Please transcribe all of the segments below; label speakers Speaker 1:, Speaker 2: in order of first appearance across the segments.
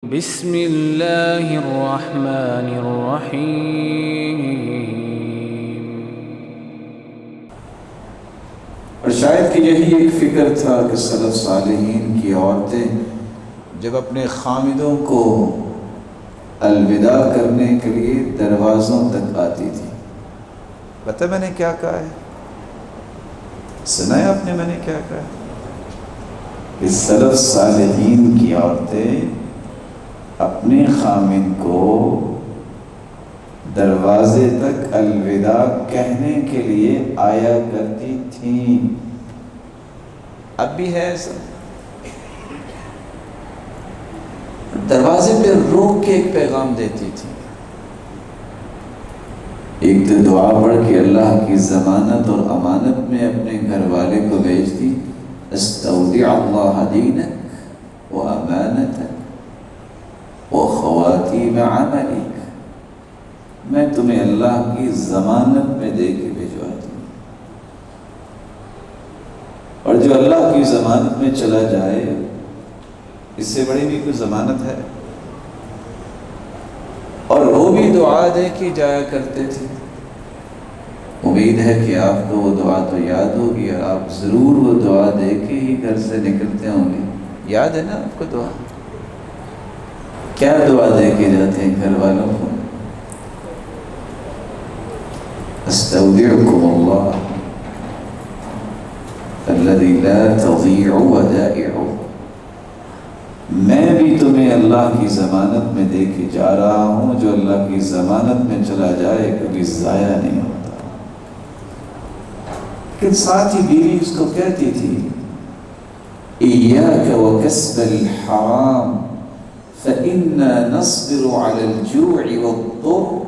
Speaker 1: بسم اللہ الرحمن الرحیم۔
Speaker 2: اور شاید کہ یہی ایک فکر تھا کہ سلف صالحین کی عورتیں جب اپنے خامدوں کو الوداع کرنے کے لیے دروازوں تک آتی تھی۔ پتہ میں نے کیا کہا ہے؟ سنا ہے آپ نے میں نے کیا کہا ہے؟ کہ سلف صالحین کی عورتیں اپنے خامد کو دروازے تک الوداع کہنے کے لیے آیا کرتی تھیں۔ اب بھی ہے ایسا؟ دروازے پہ روک کے ایک پیغام دیتی تھی، ایک تو دعا پڑھ کے اللہ کی ضمانت اور امانت میں اپنے گھر والے کو بھیجتی، استودع اللہ دینک و امانتک و خواتیم عملک، میں تمہیں اللہ کی ضمانت میں دے کے بھیجواتی ہوں، اور جو اللہ کی ضمانت میں چلا جائے اس سے بڑی بھی کوئی ضمانت ہے؟ اور وہ بھی دعا دے کے جایا کرتے تھے۔ امید ہے کہ آپ کو وہ دعا تو یاد ہوگی اور آپ ضرور وہ دعا دے کے ہی گھر سے نکلتے ہوں گے۔ یاد ہے نا آپ کو دعا؟ کیا دعا دے کے جاتے ہیں گھر والوں کو؟ استودعکم اللہ الذی لا تضیع ودائعہ، میں بھی تمہیں اللہ کی ضمانت میں دے کے جا رہا ہوں، جو اللہ کی ضمانت میں چلا جائے کبھی ضائع نہیں ہوتا۔ لیکن ساتھ ہی بیوی اس کو کہتی تھی، ایاک وکسب الحرام فإنا نصبر على الجوع والضر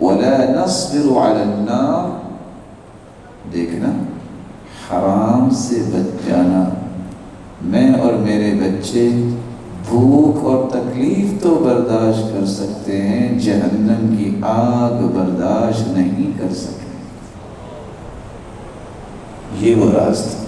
Speaker 2: ولا نصبر على النار۔ دیکھنا، حرام سے بچ جانا، میں اور میرے بچے بھوک اور تکلیف تو برداشت کر سکتے ہیں، جہنم کی آگ برداشت نہیں کر سکتے۔ یہ وہ راز تھا۔